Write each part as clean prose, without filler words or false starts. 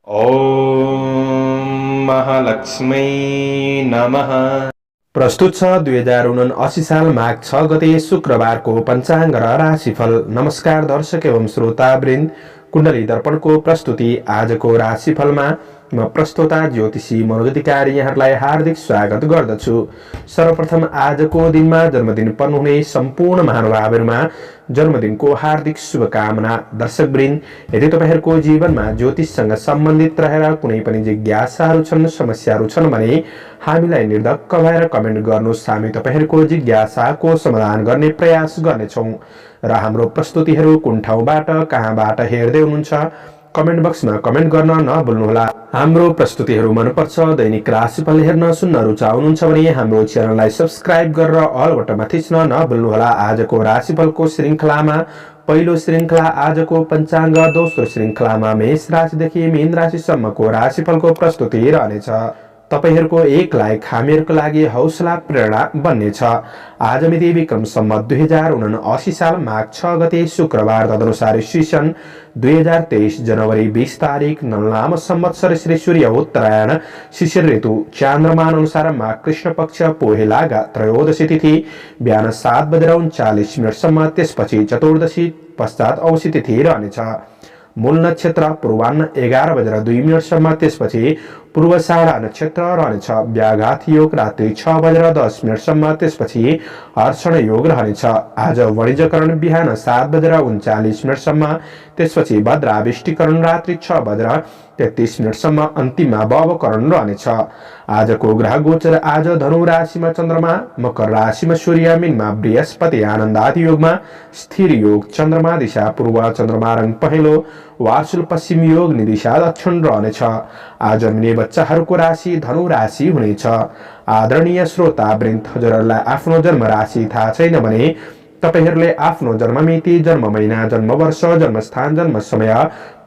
ओम महालक्ष्मी नमः। प्रस्तुत छ 2079 साल माघ 6 गते शुक्रबारको पञ्चाङ्ग र राशिफल। नमस्कार दर्शक एवं श्रोतावृन्द, कुण्डली दर्पणको प्रस्तुति आजको राशिफलमा म प्रस्तोता ज्योतिषी मनोज अधिकारी यहाँहरूलाई हार्दिक स्वागत गर्दछु। सर्वप्रथम आजको दिनमा जन्मदिन पर्नुहुने सम्पूर्ण महानुभावहरूमा जन्मदिनको हार्दिक शुभकामना। दर्शकवृन्द, यदि तपाईहरूको जीवनमा ज्योतिषसँग सम्बन्धित रहेर कुनै पनि जिज्ञासाहरू छन्, समस्याहरू छन् भने हामीलाई निर्धक्क भएर कमेन्ट गर्नुहोस्। हामी तपाईहरूको जिज्ञासाको समाधान गर्ने प्रयास गर्नेछौँ र हाम्रो प्रस्तुतिहरू कुन ठाउँबाट कहाँबाट हेर्दै हुनुहुन्छ कमेन्ट बक्समा कमेन्ट गर्न नभुल्नुहोला। हाम्रो प्रस्तुतिहरू मनपर्छ, दैनिक राशिफल हेर्न सुन्न रुचाउनुहुन्छ भने हाम्रो च्यानललाई सब्स्क्राइब गरेर अल बटनमा थिच्न नभुल्नुहोला। आजको राशिफलको श्रृङ्खलामा पहिलो श्रृङ्खला आजको पञ्चाङ्ग, दोस्रो श्रृङ्खलामा मेष राशिदेखि मीन राशिसम्मको राशिफलको प्रस्तुति रहनेछ। तपाईहरूको एक लाइक हामीहरूको लागि हौसला प्रेरणा बन्नेछ। आज मिति विक्रम सम्वत 2079 साल माघ 6 गते शुक्रबार, तदनुसार ईस्वी सन् 2023 जनवरी 20 तारिक नवनाम संवत्सर श्री सूर्य उत्तरायण शिशिर ऋतु चान्द्रमा अनुसार माघ कृष्ण पक्ष पोहेलागा त्रयोदशी तिथि बिहान 7:39 त्यसपछि चतुर्दशी पश्चात औँसी तिथि रहनेछ। मूल नक्षत्र पूर्वान्न 11:02 त्यसपछि पूर्वाषाढा नक्षत्र रहनेछ। व्याघात योग रात्रि 6:10 त्यसपछि हर्षण योग रहनेछ। आज वाणिज्यकरण बिहान 7:39 त्यसपछि भद्राविष्टिकरण रात्रि 6:33 अन्तिममा भवकरण रहनेछ। आजको ग्रह गोचर आज धनु राशिमा चन्द्रमा, मकर राशिमा सूर्य, मीनमा बृहस्पति, आनन्दादि योगमा स्थिर योग, चन्द्रमा दिशा पूर्व, चन्द्रमा रङ पहेँलो, वार्षुल पश्चिम योग, निदिशा दक्षिण रहनेछ। आज जन्मिने बच्चाहरूको राशि धनु राशि हुनेछ। आदरणीय श्रोतावृन्द, हजुरहरूलाई आफ्नो जन्म राशि थाहा छैन भने तपाईहरूले आफ्नो जन्म मिति, जन्म महिना, जन्म वर्ष, जन्म स्थान, जन्म समय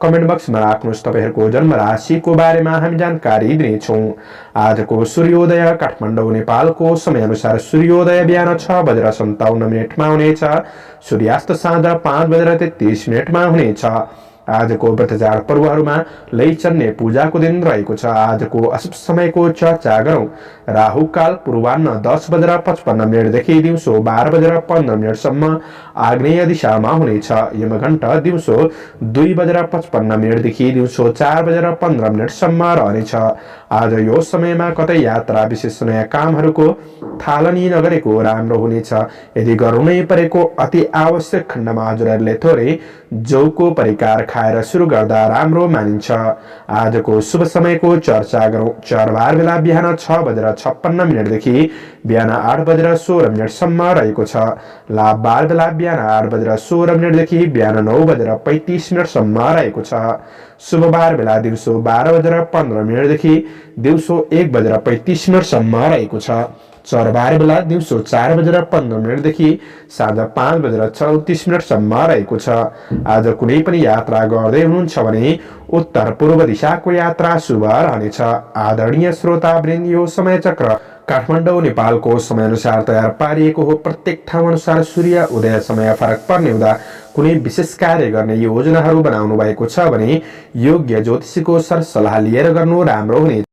कमेन्ट बक्समा राख्नुहोस्। तपाईहरूको जन्म राशिको बारेमा हामी जानकारी दिनेछौँ। आजको सूर्योदय काठमाडौँ नेपालको समय अनुसार सूर्योदय बिहान 6:57 हुनेछ। सूर्यास्त साँझ 5:33 हुनेछ। आजको व्रतचाड पर्वहरूमा लैचन्ने पूजाको दिन रहेको छ। आजको अशुभ समयको चर्चा गरौँ। राहुकाल पूर्वान्न 10:55 देखि दिउँसो 12:15 आग्नेय दिशामा हुनेछ। यमघण्ट दिउँसो 2:55 देखि दिउँसो 4:15 रहनेछ। आज यो समयमा कतै यात्रा विशेष नयाँ कामहरूको थालनी नगरेको राम्रो हुनेछ। यदि गर्नु नै परेको अति आवश्यक खण्डमा हजुरहरूले थोरै जौको परिकार खाएर सुरु गर्दा राम्रो मानिन्छ। आजको शुभ समयको चर्चा गरौँ। चरबार बेला बिहान 6:56 देखि बिहान 8:16 रहेको छ। लाभ बार बेला बिहान 8:16 देखि बिहान 9:35 रहेको छ। शुभबार बेला दिउँसो 12:15 देखि दिउँसो 1:35 रहेको छ। चरबार बेला दिउँसो 4:15 देखि साँझ 5:34 रहेको छ। आज कुनै पनि यात्रा गर्दै हुनुहुन्छ भने उत्तर पूर्व दिशाको यात्रा शुभ रहनेछ। आदरणीय श्रोतावृन्द, यो समय चक्र काठमाडौँ नेपालको समय अनुसार तयार पारिएको हो। प्रत्येक ठाउँ अनुसार सूर्य उदय समय फरक पर्ने हुँदा कुनै विशेष कार्य गर्ने योजनाहरू बनाउनु भएको छ भने योग्य ज्योतिषीको सरसल्लाह लिएर गर्नु राम्रो हुनेछ।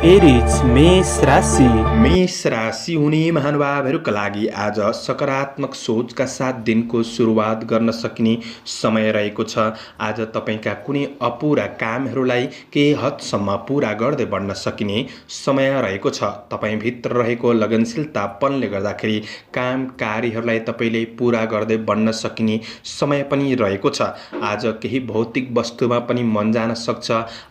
एरिज मेष राशि हुने महानुभावहरूका लागि आज सकारात्मक सोचका साथ दिनको सुरुवात गर्न सकिने समय रहेको छ। आज तपाईका कुनै अपुरा कामहरूलाई केही हदसम्म पूरा गर्दै बढ्न सकिने समय रहेको छ। तपाईभित्र रहेको लगनशीलतापनले गर्दाखेरि काम कार्यहरूलाई तपाईले पूरा गर्दै बढ्न सकिने समय पनि रहेको छ। आज केही भौतिक वस्तुमा पनि मन जान सक्छ।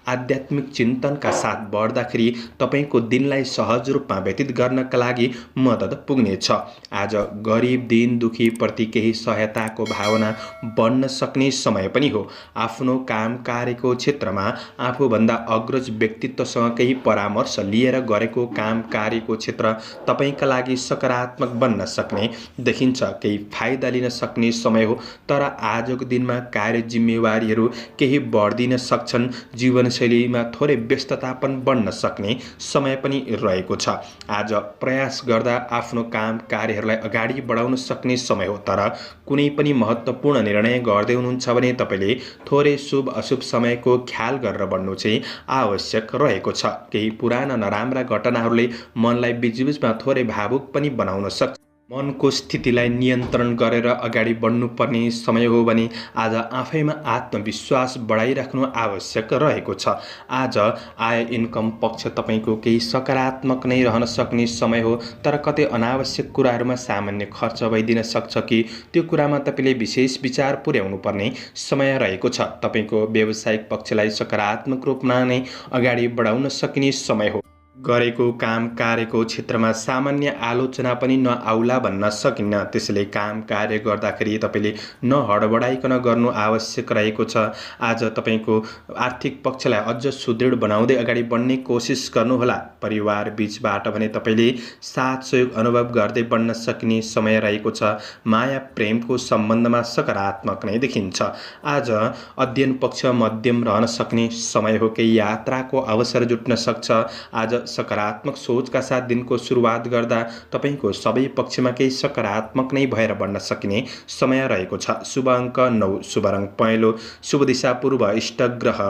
आध्यात्मिक चिन्तनका साथ बढ्दाखेरि तपाईको दिनलाई सहज रूपमा व्यतीत गर्नका लागि मद्दत पुग्नेछ। आज गरिब दीन दुखी प्रति केही सहायताको भावना बढ्न सक्ने समय पनि हो। आफ्नो काम कार्यको क्षेत्रमा आफूभन्दा अग्रज व्यक्तित्वसँग केही परामर्श लिएर गरेको काम कार्यको क्षेत्र तपाईका लागि सकारात्मक बन्न सक्ने देखिन्छ। केही फाइदा लिन सक्ने समय हो, तर आजको दिनमा कार्य जिम्मेवारीहरू केही बढ्दिन सक्छन्। जीवनशैलीमा थोरै व्यस्तता पनि बढ्न सक्ने पर्ने समय पनि रहेको छ। आज प्रयास गर्दा आफ्नो काम कार्यहरूलाई अगाडि बढाउन सक्ने समय हो, तर कुनै पनि महत्त्वपूर्ण निर्णय गर्दै हुनुहुन्छ भने तपाईँले थोरै शुभ अशुभ समयको ख्याल गरेर बढ्नु चाहिँ आवश्यक रहेको छ। केही पुराना नराम्रा घटनाहरूले मनलाई बिचबिचमा थोरै भावुक पनि बनाउन सक्छ। मनको स्थितिलाई नियन्त्रण गरेर अगाडि बढ्नुपर्ने समय हो भने आज आफैमा आत्मविश्वास बढाइराख्नु आवश्यक रहेको छ। आज आय इन्कम पक्ष तपाईँको केही सकारात्मक नै रहन सक्ने समय हो, तर कतै अनावश्यक कुराहरूमा सामान्य खर्च भइदिन सक्छ कि त्यो कुरामा तपाईँले विशेष विचार पुर्याउनु पर्ने समय रहेको छ। तपाईँको व्यावसायिक पक्षलाई सकारात्मक रूपमा नै अगाडि बढाउन सकिने समय हो। गरेको काम कार्यको क्षेत्रमा सामान्य आलोचना पनि नआउला भन्न सकिन्न। त्यसैले काम कार्य गर्दाखेरि तपाईँले नहडबडाइकन गर्नु आवश्यक रहेको छ। आज तपाईँको आर्थिक पक्षलाई अझ सुदृढ बनाउँदै अगाडि बढ्ने कोसिस गर्नुहोला। परिवार बीचबाट भने तपाईँले साथ सहयोग अनुभव गर्दै बढ्न सकिने समय रहेको छ। माया प्रेमको सम्बन्धमा सकारात्मक नै देखिन्छ। आज अध्ययन पक्ष मध्यम रहन सक्ने समय हो। केही यात्राको अवसर जुट्न सक्छ। आज सकारात्मक सोचका साथ दिनको सुरुवात गर्दा तपाईँको सबै पक्षमा केही सकारात्मक नै भएर बढ्न सकिने समय रहेको छ। शुभ अङ्क 9, शुभ रङ पहेँलो, शुभ दिशा पूर्व, इष्ट ग्रह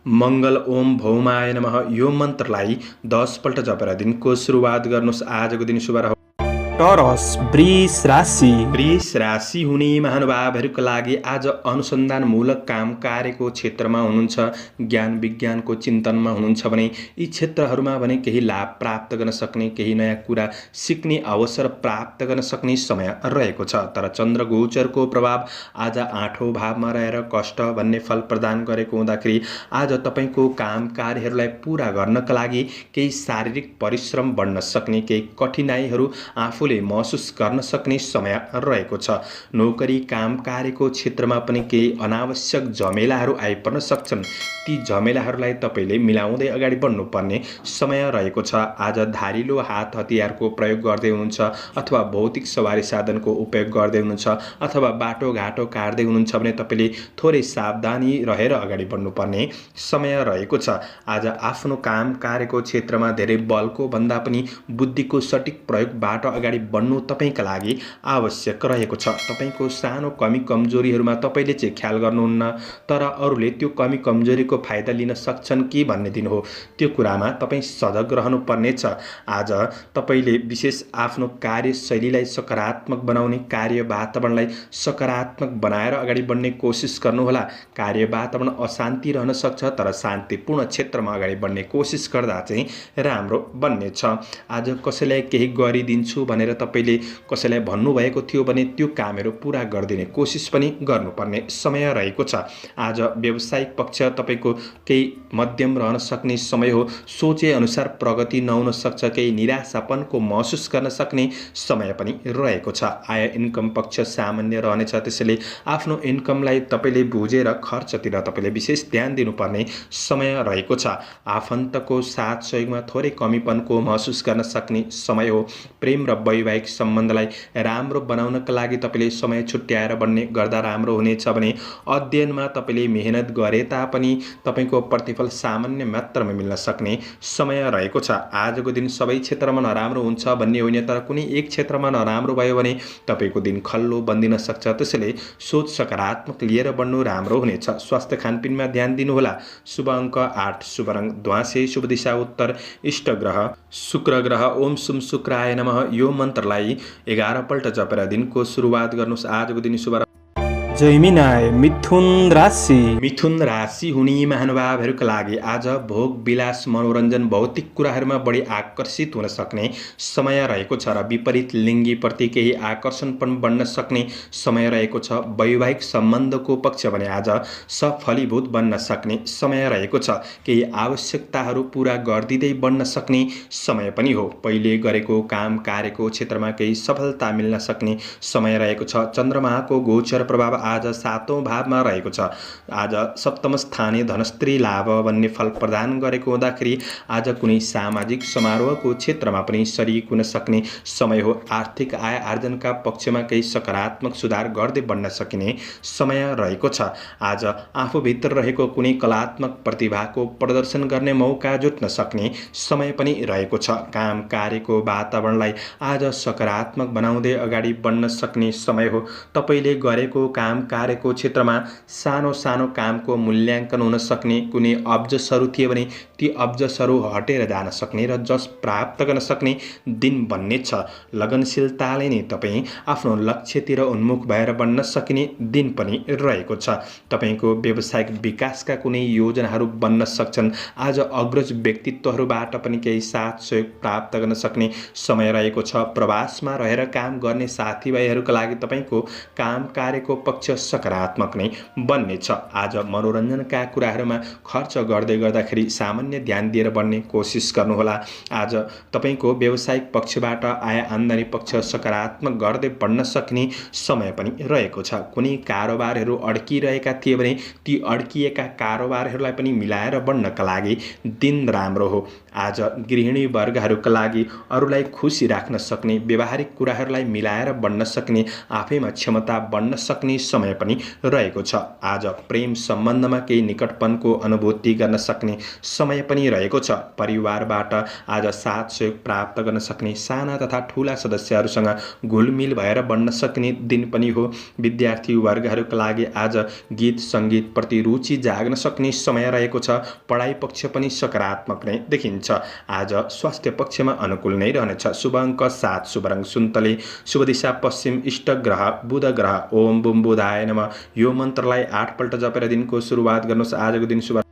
मङ्गल। ओम भौमाय नमः यो मन्त्रलाई 10 पल्ट जपेर दिनको सुरुवात गर्नुहोस्। आजको दिन शुभ रह टरस वृष राशि। वृष राशि हुने महानुभावहरूका लागि आज अनुसन्धानमूलक काम कार्यको क्षेत्रमा हुनुहुन्छ, ज्ञान विज्ञानको चिन्तनमा हुनुहुन्छ भने यी क्षेत्रहरूमा भने केही लाभ प्राप्त गर्न सक्ने, केही नयाँ कुरा सिक्ने अवसर प्राप्त गर्न सक्ने समय रहेको छ। तर चन्द्र गोचरको प्रभाव आज 8औं भावमा रहेर कष्ट भन्ने फल प्रदान गरेको हुँदाखेरि आज तपाईँको काम कार्यहरूलाई पुरा गर्नका लागि केही शारीरिक परिश्रम बढ्न सक्ने, केही कठिनाइहरू आफू महसुस गर्न सक्ने समय रहेको छ। नोकरी काम कार्यको क्षेत्रमा पनि केही अनावश्यक झमेलाहरू आइपर्न सक्छन्। ती झमेलाहरूलाई तपाईँले मिलाउँदै अगाडि बढ्नुपर्ने समय रहेको छ। आज धारिलो हात हतियारको प्रयोग गर्दै हुनुहुन्छ अथवा भौतिक सवारी साधनको उपयोग गर्दै हुनुहुन्छ अथवा बाटोघाटो काट्दै हुनुहुन्छ भने तपाईँले थोरै सावधानी रहेर अगाडि बढ्नुपर्ने समय रहेको छ। आज आफ्नो काम कार्यको क्षेत्रमा धेरै बलको भन्दा पनि बुद्धिको सटिक प्रयोगबाट अगाडि बढ्नु तपाईँका लागि आवश्यक रहेको छ। तपाईँको सानो कमी कमजोरीहरूमा तपाईँले चाहिँ ख्याल गर्नुहुन्न, तर अरूले त्यो कमी कमजोरीको फाइदा लिन सक्छन् कि भन्ने दिन हो। त्यो कुरामा तपाईँ सजग रहनुपर्नेछ। आज तपाईँले विशेष आफ्नो कार्यशैलीलाई सकारात्मक बनाउने, कार्य वातावरणलाई सकारात्मक बनाएर अगाडि बढ्ने कोसिस गर्नुहोला। कार्य वातावरण अशान्ति रहन सक्छ, तर शान्तिपूर्ण क्षेत्रमा अगाडि बढ्ने कोसिस गर्दा चाहिँ राम्रो बन्नेछ। आज कसैलाई केही गरिदिन्छु भनेर तपाईँले कसैलाई भन्नुभएको थियो भने त्यो कामहरू पुरा गरिदिने कोसिस पनि गर्नुपर्ने समय रहेको छ। आज व्यावसायिक पक्ष तपाईँको केही मध्यम रहन सक्ने समय हो। सोचे अनुसार प्रगति नहुन सक्छ, केही निराशापनको महसुस गर्न सक्ने समय पनि रहेको छ। आय इन्कम पक्ष सामान्य रहनेछ, त्यसैले आफ्नो इन्कमलाई तपाईँले बुझेर खर्चतिर तपाईँले विशेष ध्यान दिनुपर्ने समय रहेको छ। आफन्तको साथ सहयोगमा थोरै कमीपनको महसुस गर्न सक्ने समय हो। प्रेम र वैवाहिक सम्बन्धलाई राम्रो बनाउनका लागि तपाईँले समय छुट्याएर बढ्ने गर्दा राम्रो हुनेछ भने अध्ययनमा तपाईँले मेहनत गरे तापनि तपाईँको प्रतिफल सामान्य मात्रामा मिल्न सक्ने समय रहेको छ। आजको दिन सबै क्षेत्रमा नराम्रो हुन्छ भन्ने होइन, तर कुनै एक क्षेत्रमा नराम्रो भयो भने तपाईँको दिन खल्लो बन्दिन सक्छ। त्यसैले सोच सकारात्मक लिएर बढ्नु राम्रो हुनेछ। स्वास्थ्य खानपिनमा ध्यान दिनुहोला। शुभ अङ्क 8, शुभ रङ ध्वाँसे, शुभ दिशा उत्तर, इष्ट ग्रह शुक्र ग्रह। ओम सुम शुक्राय नमः यो मन्त्रलाई 11 पल्ट जपेर दिनको सुरुवात गर्नुहोस्। आजको दिन शुभ जैमिनाय मिथुन राशि। मिथुन राशि हुने महानुभावहरूका लागि आज भोग विलास मनोरञ्जन भौतिक कुराहरूमा बढी आकर्षित हुन सक्ने समय रहेको छ र विपरीत लिङ्गीप्रति केही आकर्षण पनि बढ्न सक्ने समय रहेको छ। वैवाहिक सम्बन्धको पक्ष भने आज सफलीभूत बन्न सक्ने समय रहेको छ। केही आवश्यकताहरू पुरा गरिदिँदै बढ्न सक्ने समय पनि हो। पहिले गरेको काम कार्यको क्षेत्रमा केही सफलता मिल्न सक्ने समय रहेको छ। चन्द्रमाको गोचर प्रभाव आज 7औं भावमा रहेको छ। आज सप्तम स्थानीय धनस्त्री लाभ भन्ने फल प्रदान गरेको हुँदाखेरि आज कुनै सामाजिक समारोहको क्षेत्रमा पनि सरिक हुन सक्ने समय हो। आर्थिक आय आर्जनका पक्षमा केही सकारात्मक सुधार गर्दै बढ्न सकिने समय रहेको छ। आज आफूभित्र रहेको कुनै कलात्मक प्रतिभाको प्रदर्शन गर्ने मौका जुट्न सक्ने समय पनि रहेको छ। काम कार्यको वातावरणलाई आज सकारात्मक बनाउँदै अगाडि बढ्न सक्ने समय हो। तपाईले गरेको काम कार्यको क्षेत्रमा सानो सानो कामको मूल्याङ्कन हुन सक्ने, कुनै अब्जसहरू थिए भने ती अब्जसहरू हटेर जान सक्ने र जस प्राप्त गर्न सक्ने दिन बन्ने छ। लगनशीलताले नै तपाईँ आफ्नो लक्ष्यतिर उन्मुख भएर बन्न सकिने दिन पनि रहेको छ। तपाईको व्यावसायिक विकासका कुनै योजनाहरू बन्न सक्छन्। आज अग्रज व्यक्तित्वहरूबाट पनि केही साथ सहयोग प्राप्त गर्न सक्ने समय रहेको छ। प्रवासमा रहेर काम गर्ने साथीभाइहरूका लागि तपाईको काम कार्यको पक्ष सकारात्मक नै बन्नेछ। आज मनोरञ्जनका कुराहरूमा खर्च गर्दै गर्दाखेरि सामान्य ध्यान दिएर बढ्ने कोसिस गर्नुहोला। आज तपाईको व्यावसायिक पक्षबाट आय आम्दानी पक्ष सकारात्मक गर्दै बढ्न सक्ने समय पनि रहेको छ। कुनै कारोबारहरू अड्किरहेका थिए भने ती अड्किएका कारोबारहरूलाई पनि मिलाएर बढ्नका लागि दिन राम्रो हो। आज गृहिणी वर्गहरूका लागि अरूलाई खुसी राख्न सक्ने, व्यवहारिक कुराहरूलाई मिलाएर बढ्न सक्ने, आफैमा क्षमता बढ्न सक्ने समय पनि रहेको छ। आज प्रेम सम्बन्धमा केही निकटपनको अनुभूति गर्न सक्ने समय पनि रहेको छ। परिवारबाट आज साथ सहयोग प्राप्त गर्न सक्ने, साना तथा ठूला सदस्यहरूसँग घुलमिल भएर बढ्न सक्ने दिन पनि हो। विद्यार्थी वर्गहरूका लागि आज गीत सङ्गीत प्रति रुचि जाग्न सक्ने समय रहेको छ। पढाइ पक्ष पनि सकारात्मक नै देखिन्छ। आज स्वास्थ्य पक्षमा अनुकूल नै रहनेछ। शुभ अङ्क 7, शुभ रङ सुन्तले, शुभ दिशा पश्चिम, इष्ट ग्रह बुध ग्रह। ओम बुम बुधाय नमः। यो मन्त्रलाई 8 पल्ट जपेर दिनको सुरुवात गर्नुहोस्। आजको दिन शुभ।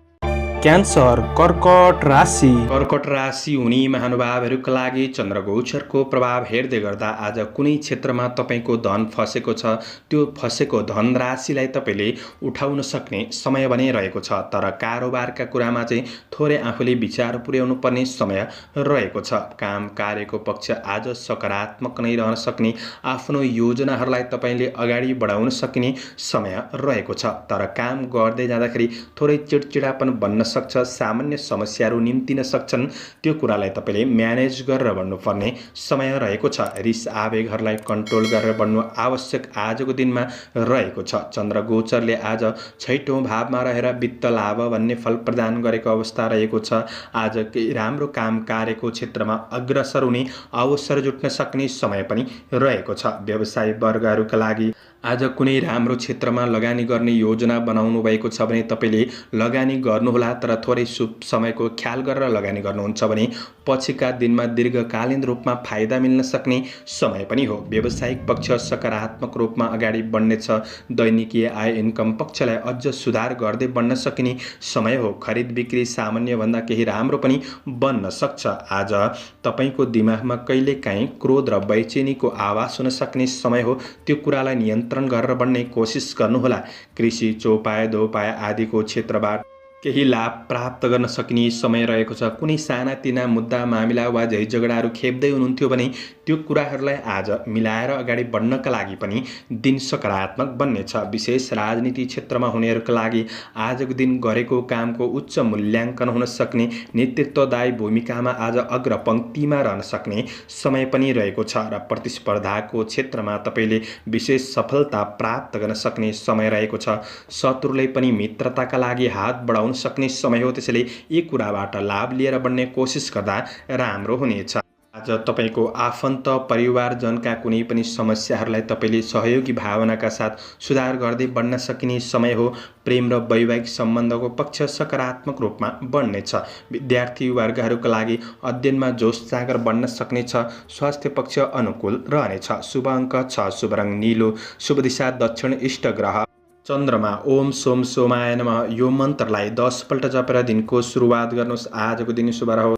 क्यान्सर कर्कट राशि। कर्कट राशि हुने महानुभावहरूका लागि चन्द्रगोचरको प्रभाव हेर्दै गर्दा आज कुनै क्षेत्रमा तपाईको धन फसेको छ। त्यो फसेको धन राशिलाई तपाईले उठाउन सक्ने समय भने रहेको छ। तर कारोबारका कुरामा चाहिँ थोरै आफूले विचार पुर्याउनु पर्ने समय रहेको छ। काम कार्यको पक्ष आज सकारात्मक नै रहन सक्ने, आफ्नो योजनाहरूलाई तपाईले अगाडि बढाउन सकिने समय रहेको छ। तर काम गर्दै जाँदाखेरि थोरै चिडचिडापन बन्न सक्छ। सामान्य समस्याहरू निम्तिन सक्छन्। त्यो कुरालाई तपाईले म्यानेज गरेर बढ्नुपर्ने समय रहेको छ। रिस आवेगहरूलाई कन्ट्रोल गरेर बढ्नु आवश्यक आजको दिनमा रहेको छ। चन्द्रगोचरले आज 6औं भावमा रहेर वित्त लाभ भन्ने फल प्रदान गरेको अवस्था रहेको छ। आज केही राम्रो काम कार्यको क्षेत्रमा अग्रसर हुने अवसर जुट्न सक्ने समय पनि रहेको छ। व्यवसायी वर्गहरूका लागि आज कुनै राम्रो क्षेत्रमा लगानी गर्ने योजना बनाउनु भएको छ भने तपाईले लगानी गर्नुहोला। तर थोरै शुभ समयको ख्याल गरेर लगानी गर्नुहुन्छ भने पछिका दिनमा दीर्घकालीन रूपमा फाइदा मिल्न सक्ने समय पनि हो। व्यावसायिक पक्ष सकारात्मक रूपमा अगाडि बढ्नेछ। दैनिकीय आय इन्कम पक्षलाई अझ सुधार गर्दै बढ्न सकिने समय हो। खरिद बिक्री सामान्यभन्दा केही राम्रो पनि बन्न सक्छ। आज तपाईको दिमागमा कहिलेकाहीँ क्रोध र बेचैनीको आवाज हुन सक्ने समय हो। त्यो कुरालाई नियन्त्रण गरेर बढ्ने कोसिस गर्नुहोला। कृषि चौपाय दोपाय आदिको क्षेत्रबाट केही लाभ प्राप्त गर्न सकिने समय रहेको छ। कुनै सानातिना मुद्दा मामिला वा झै झगडाहरू खेप्दै हुनुहुन्थ्यो भने त्यो कुराहरूलाई आज मिलाएर अगाडि बढ्नका लागि पनि दिन सकारात्मक बन्नेछ। विशेष राजनीति क्षेत्रमा हुनेहरूका लागि आजको दिन गरेको कामको उच्च मूल्याङ्कन हुन सक्ने, नेतृत्वदायी भूमिकामा आज अग्रपङ्क्तिमा रहन सक्ने समय पनि रहेको छ। र प्रतिस्पर्धाको क्षेत्रमा तपाईले विशेष सफलता प्राप्त गर्न सक्ने समय रहेको छ। शत्रुले पनि मित्रताका लागि हात बढाउन सक्ने समय हो। त्यसैले यी कुराबाट लाभ लिएर बढ्ने कोसिस गर्दा राम्रो हुनेछ। आज तपाईको आफन्त परिवारजनका कुनै पनि समस्याहरूलाई तपाईले सहयोगी भावनाका साथ सुधार गर्दै बढ्न सकिने समय हो। प्रेम र वैवाहिक सम्बन्धको पक्ष सकारात्मक रूपमा बढ्नेछ। विद्यार्थी वर्गहरूका लागि अध्ययनमा जोस जागर बढ्न सक्नेछ। स्वास्थ्य पक्ष अनुकूल रहनेछ। शुभ अङ्क 6, शुभ रङ नीलो, शुभ दिशा दक्षिण, इष्ट ग्रह चन्द्रमा। ओम सोम सोमाय नमः। यो मन्त्रलाई 10 पल्ट जपेर दिनको सुरुवात गर्नुहोस्। आजको दिन शुभ रहोस्।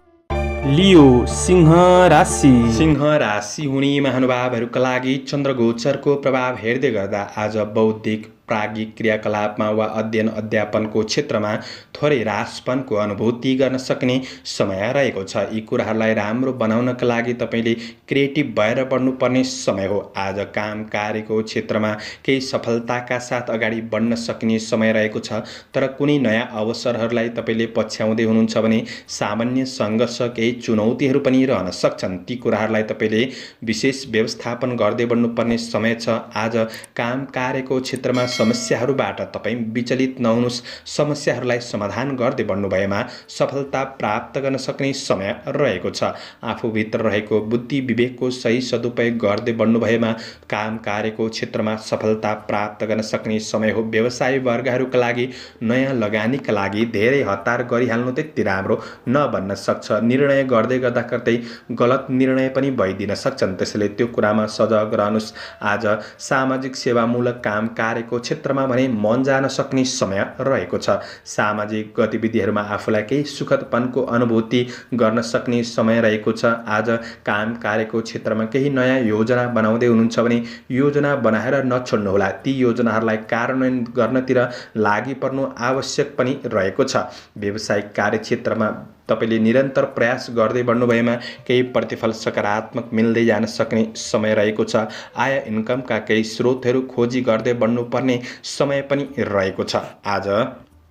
लियो सिंह राशि। सिंह राशि हुने महानुभावहरूका लागि चन्द्रगोचरको प्रभाव हेर्दै गर्दा आज बौद्धिक प्राज्ञिक क्रियाकलापमा वा अध्ययन अध्यापनको क्षेत्रमा थोरै रासपनको अनुभूति गर्न सक्ने समय रहेको छ। यी कुराहरूलाई राम्रो बनाउनका लागि तपाईँले क्रिएटिभ भएर बढ्नुपर्ने समय हो। आज काम कार्यको क्षेत्रमा केही सफलताका साथ अगाडि बढ्न सक्ने समय रहेको छ। तर कुनै नयाँ अवसरहरूलाई तपाईँले पछ्याउँदै हुनुहुन्छ भने सामान्य सङ्घर्ष, केही चुनौतीहरू पनि रहन सक्छन्। ती कुराहरूलाई तपाईँले विशेष व्यवस्थापन गर्दै बढ्नुपर्ने समय छ। आज काम कार्यको क्षेत्रमा समस्याहरूबाट तपाईँ विचलित नहुनुहोस्। समस्याहरूलाई समाधान गर्दै बढ्नु भएमा सफलता प्राप्त गर्न सक्ने समय रहेको छ। आफूभित्र रहेको बुद्धि विवेकको सही सदुपयोग गर्दै बढ्नु भएमा काम कार्यको क्षेत्रमा सफलता प्राप्त गर्न सक्ने समय हो। व्यवसायी वर्गहरूका लागि नयाँ लगानीका लागि धेरै हतार गरिहाल्नु त्यति राम्रो नबन्न सक्छ। निर्णय गर्दै गर्दा कतै गलत निर्णय पनि भइदिन सक्छन्। त्यसैले त्यो कुरामा सजग रहनुहोस्। आज सामाजिक सेवामूलक काम कार्यको क्षेत्रमा भने मन जान सक्ने समय रहेको छ। सामाजिक गतिविधिहरूमा आफूलाई केही सुखदपनको अनुभूति गर्न सक्ने समय रहेको छ। आज काम कार्यको क्षेत्रमा केही नयाँ योजना बनाउँदै हुनुहुन्छ भने योजना बनाएर नछोड्नुहोला। ती योजनाहरूलाई कार्यान्वयन गर्नतिर लागि पर्नु आवश्यक पनि रहेको छ। व्यावसायिक कार्यक्षेत्रमा तपाईँले निरन्तर प्रयास गर्दै बढ्नु भएमा केही प्रतिफल सकारात्मक मिल्दै जान सक्ने समय रहेको छ। आय इन्कमका केही स्रोतहरू खोजी गर्दै बढ्नुपर्ने समय पनि रहेको छ। आज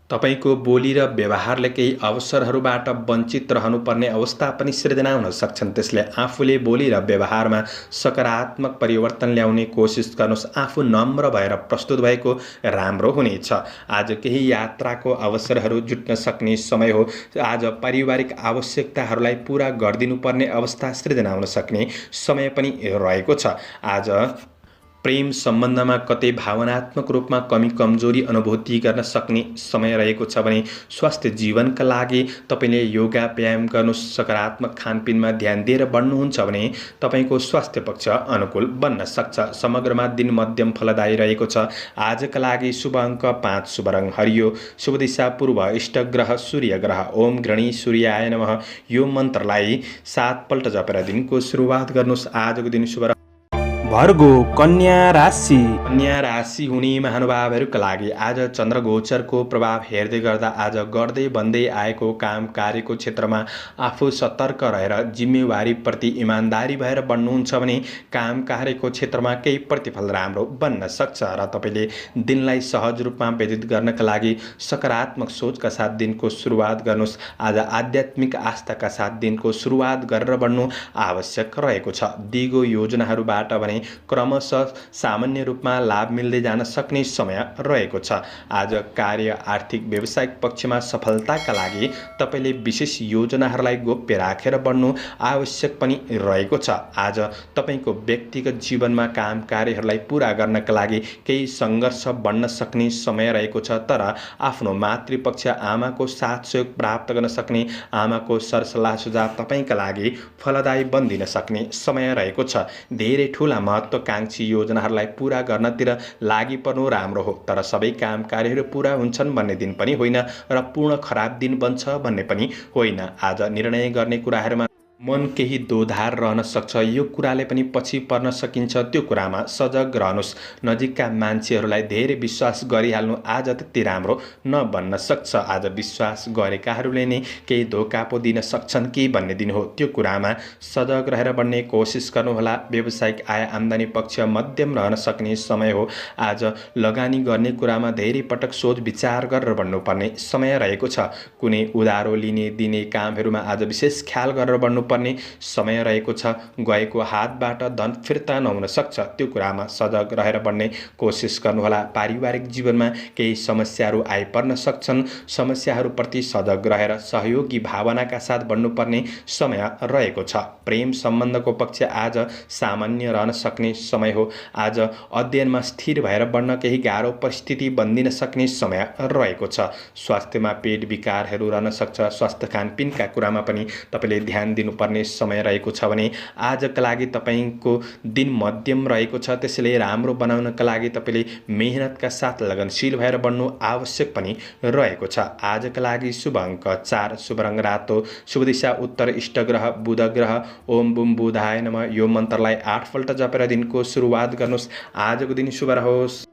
तपाईँको बोली र व्यवहारले केही अवसरहरूबाट वञ्चित रहनुपर्ने अवस्था पनि सिर्जना हुन सक्छन्। त्यसले आफूले बोली र व्यवहारमा सकारात्मक परिवर्तन ल्याउने कोसिस गर्नुहोस्। आफू नम्र भएर प्रस्तुत भएको राम्रो हुनेछ। आज केही यात्राको अवसरहरू जुट्न सक्ने समय हो। आज पारिवारिक आवश्यकताहरूलाई पुरा गरिदिनुपर्ने अवस्था सिर्जना हुन सक्ने समय पनि रहेको छ। आज प्रेम सम्बन्धमा कतै भावनात्मक रूपमा कमी कमजोरी अनुभूति गर्न सक्ने समय रहेको छ भने स्वास्थ्य जीवनका लागि तपाईँले योगा व्यायाम गर्नु, सकारात्मक खानपिनमा ध्यान दिएर बढ्नुहुन्छ भने तपाईँको स्वास्थ्य पक्ष अनुकूल बन्न सक्छ। समग्रमा दिन मध्यम फलदायी रहेको छ। आजका लागि शुभ अङ्क 5, शुभ रङ हरियो, शुभ दिशा पूर्व, इष्ट ग्रह सूर्य ग्रह। ओम गृणी सूर्याय नमः। यो मन्त्रलाई 7 पल्ट जपेर दिनको सुरुवात गर्नुहोस्। आजको दिन शुभ भर्गो कन्या राशि। कन्या राशि हुने महानुभावहरूका लागि आज चन्द्रगोचरको प्रभाव हेर्दै गर्दा आज गर्दै बन्दै आएको काम कार्यको क्षेत्रमा आफू सतर्क रहेर जिम्मेवारीप्रति इमान्दारी भएर बढ्नुहुन्छ भने काम कार्यको क्षेत्रमा केही प्रतिफल राम्रो बन्न सक्छ र तपाईँले दिनलाई सहज रूपमा व्यतीत गर्नका लागि सकारात्मक सोचका साथ दिनको सुरुवात गर्नुहोस्। आज आध्यात्मिक आस्थाका साथ दिनको सुरुवात गरेर बढ्नु आवश्यक रहेको छ। दिगो योजनाहरूबाट भने क्रमशः सामान्य रूपमा लाभ मिल्दै जान सक्ने समय रहेको छ। आज कार्य, आर्थिक, व्यावसायिक पक्षमा सफलताका लागि तपाईँले विशेष योजनाहरूलाई गोप्य राखेर बढ्नु आवश्यक पनि रहेको छ। आज तपाईँको व्यक्तिगत जीवनमा काम कार्यहरूलाई पुरा गर्नका लागि केही सङ्घर्ष बढ्न सक्ने समय रहेको छ। तर आफ्नो मातृपक्ष आमाको साथ सहयोग प्राप्त गर्न सक्ने, आमाको सरसल्लाह सुझाव तपाईँका लागि फलदायी बनिदिन सक्ने समय रहेको छ। धेरै ठुला महत्त्वकांक्षी योजनाहरूलाई पूरा गर्नतिर लागि पर्नु राम्रो हो। तर सबै काम कार्यहरू पूरा हुन्छन् भन्ने दिन पनि होइन र पूर्ण खराब दिन बन्छ भन्ने पनि होइन। आज निर्णय गर्ने कुराहरूमा मन केही दोधार रहन सक्छ। यो कुराले पनि पछि पर्न सकिन्छ। त्यो कुरामा सजग रहनुहोस्। नजिकका मान्छेहरूलाई धेरै विश्वास गरिहाल्नु आज त्यति राम्रो नबन्न सक्छ। आज विश्वास गरेकाहरूले नै केही धोका पो दिन सक्छन् कि भन्ने दिन हो। त्यो कुरामा सजग रहेर बढ्ने कोसिस गर्नुहोला। व्यावसायिक आय आम्दानी पक्ष मध्यम रहन सक्ने समय हो। आज लगानी गर्ने कुरामा धेरै पटक सोच विचार गरेर बढ्नुपर्ने समय रहेको छ। कुनै उधारो लिने दिने कामहरूमा आज विशेष ख्याल गरेर बढ्नु पर्ने समय रहेको छ। गएको हातबाट धन फिर्ता नहुन सक्छ। त्यो कुरामा सजग रहेर बढ्ने कोसिस गर्नुहोला। पारिवारिक जीवनमा केही समस्याहरू आइपर्न सक्छन्। समस्याहरूप्रति सजग रहेर सहयोगी भावनाका साथ बढ्नुपर्ने समय रहेको छ। प्रेम सम्बन्धको पक्ष आज सामान्य रहन सक्ने समय हो। आज अध्ययनमा स्थिर भएर बढ्न केही गाह्रो परिस्थिति बन्दिन सक्ने समय रहेको छ। स्वास्थ्यमा पेट विकारहरू रहन सक्छ। स्वास्थ्य खानपिनका कुरामा पनि तपाईँले ध्यान दिनुपर्ने समय रहेको छ भने आजका लागि तपाईँको दिन मध्यम रहेको छ। त्यसैले राम्रो बनाउनका लागि तपाईँले मेहनतका साथ लगनशील भएर बढ्नु आवश्यक पनि रहेको छ। आजका लागि शुभ अङ्क 4, शुभ रङ रातो, शुभ दिशा उत्तर, इष्ट ग्रह बुध ग्रह। ओम बुम बुधाय नमः। यो मन्त्रलाई 8 पल्ट जपेर दिनको सुरुवात गर्नुहोस्। आजको दिन शुभ रहोस्।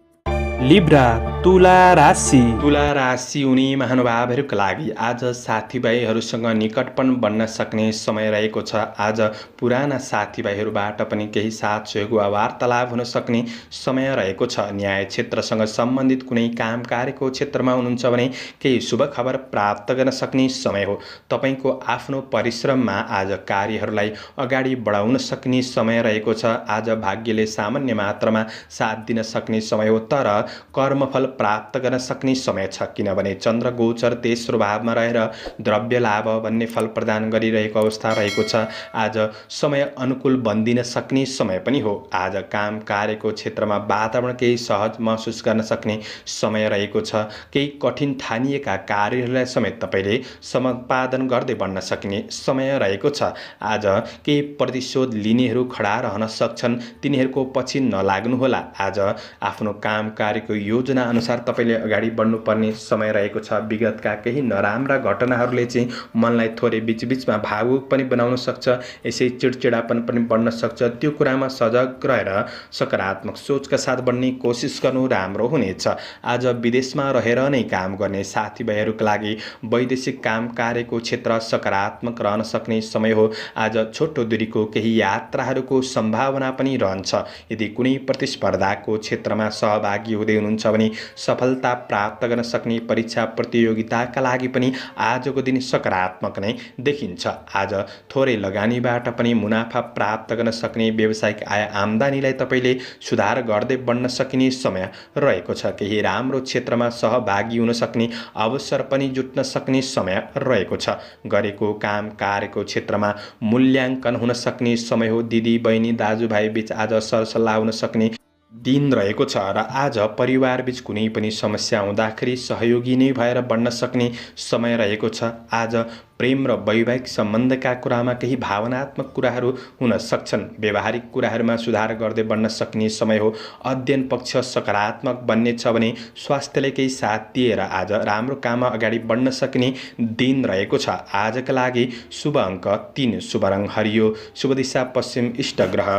लिब्रा तुला राशि। तुला राशि हुने महानुभावहरूका लागि आज साथीभाइहरूसँग निकटपन बन्न सक्ने समय रहेको छ। आज पुराना साथीभाइहरूबाट पनि केही साथ सहयोग वा वार्तालाप हुन सक्ने समय रहेको छ। न्याय क्षेत्रसँग सम्बन्धित कुनै काम कार्यको क्षेत्रमा हुनुहुन्छ भने केही शुभ खबर प्राप्त गर्न सक्ने समय हो। तपाईँको आफ्नो परिश्रममा आज कार्यहरूलाई अगाडि बढाउन सक्ने समय रहेको छ। आज भाग्यले सामान्य मात्रामा साथ दिन सक्ने समय हो, तर कर्मफल प्राप्त गर्न सक्ने समय छ, किनभने चन्द्र गोचर तेस्रो भावमा रहेर द्रव्य लाभ भन्ने फल प्रदान गरिरहेको अवस्था रहेको छ। आज समय अनुकूल बन्दिन सक्ने समय पनि हो। आज काम कार्यको क्षेत्रमा वातावरण केही सहज महसुस गर्न सक्ने समय रहेको छ। केही कठिन ठानिएका कार्यहरूलाई समेत तपाईँले सम्पादन गर्दै बढ्न सकिने समय रहेको छ। आज केही प्रतिशोध लिनेहरू खडा रहन सक्छन्, तिनीहरूको पछि नलाग्नुहोला। आज आफ्नो काम कार्यको योजना अनुसार तपाईँले अगाडि बढ्नुपर्ने समय रहेको छ। विगतका केही नराम्रा घटनाहरूले चाहिँ मनलाई थोरै बिचबिचमा भावुक पनि बनाउन सक्छ, यसै चिडचिडापन पनि बढ्न सक्छ। त्यो कुरामा सजग रहेर सकारात्मक सोचका साथ बढ्ने कोसिस गर्नु राम्रो हुनेछ। आज विदेशमा रहेर नै काम गर्ने साथीभाइहरूका लागि वैदेशिक काम कार्यको क्षेत्र सकारात्मक रहन सक्ने समय हो। आज छोटो दूरीको केही यात्राहरूको सम्भावना पनि रहन्छ। यदि कुनै प्रतिस्पर्धाको क्षेत्रमा सहभागी हुँदै हुनुहुन्छ भने सफलता प्राप्त गर्न सक्ने परीक्षा प्रतियोगिताका लागि पनि आजको दिन सकारात्मक नै देखिन्छ। आज थोरै लगानीबाट पनि मुनाफा प्राप्त गर्न सक्ने व्यावसायिक आय आम्दानीलाई तपाईँले सुधार गर्दै बढ्न सकिने समय रहेको छ। केही राम्रो क्षेत्रमा सहभागी हुन सक्ने अवसर पनि जुट्न सक्ने समय रहेको छ। गरेको काम कार्यको क्षेत्रमा मूल्याङ्कन हुन सक्ने समय हो। दिदी बहिनी दाजुभाइ बीच आज सरसल्लाह हुन सक्ने दिन रहेको छ र आज परिवारबीच कुनै पनि समस्या हुँदाखेरि सहयोगी नै भएर बढ्न सक्ने समय रहेको छ। आज प्रेम र वैवाहिक सम्बन्धका कुरामा केही भावनात्मक कुराहरू हुन सक्छन्। व्यावहारिक कुराहरूमा सुधार गर्दै बढ्न सक्ने समय हो। अध्ययन पक्ष सकारात्मक बन्ने छ भने स्वास्थ्यले केही साथ दिएर आज राम्रो काममा अगाडि बढ्न सक्ने दिन रहेको छ। आजका लागि शुभ अङ्क 3, शुभ रङ हरियो, शुभ दिशा पश्चिम, इष्ट ग्रह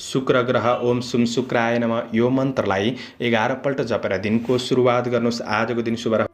शुक्र ग्रह। ओम सुम शुक्राय नमः। यो मन्त्रलाई 11 पल्ट जपेर दिनको सुरुवात गर्नुहोस्। आजको दिन शुभ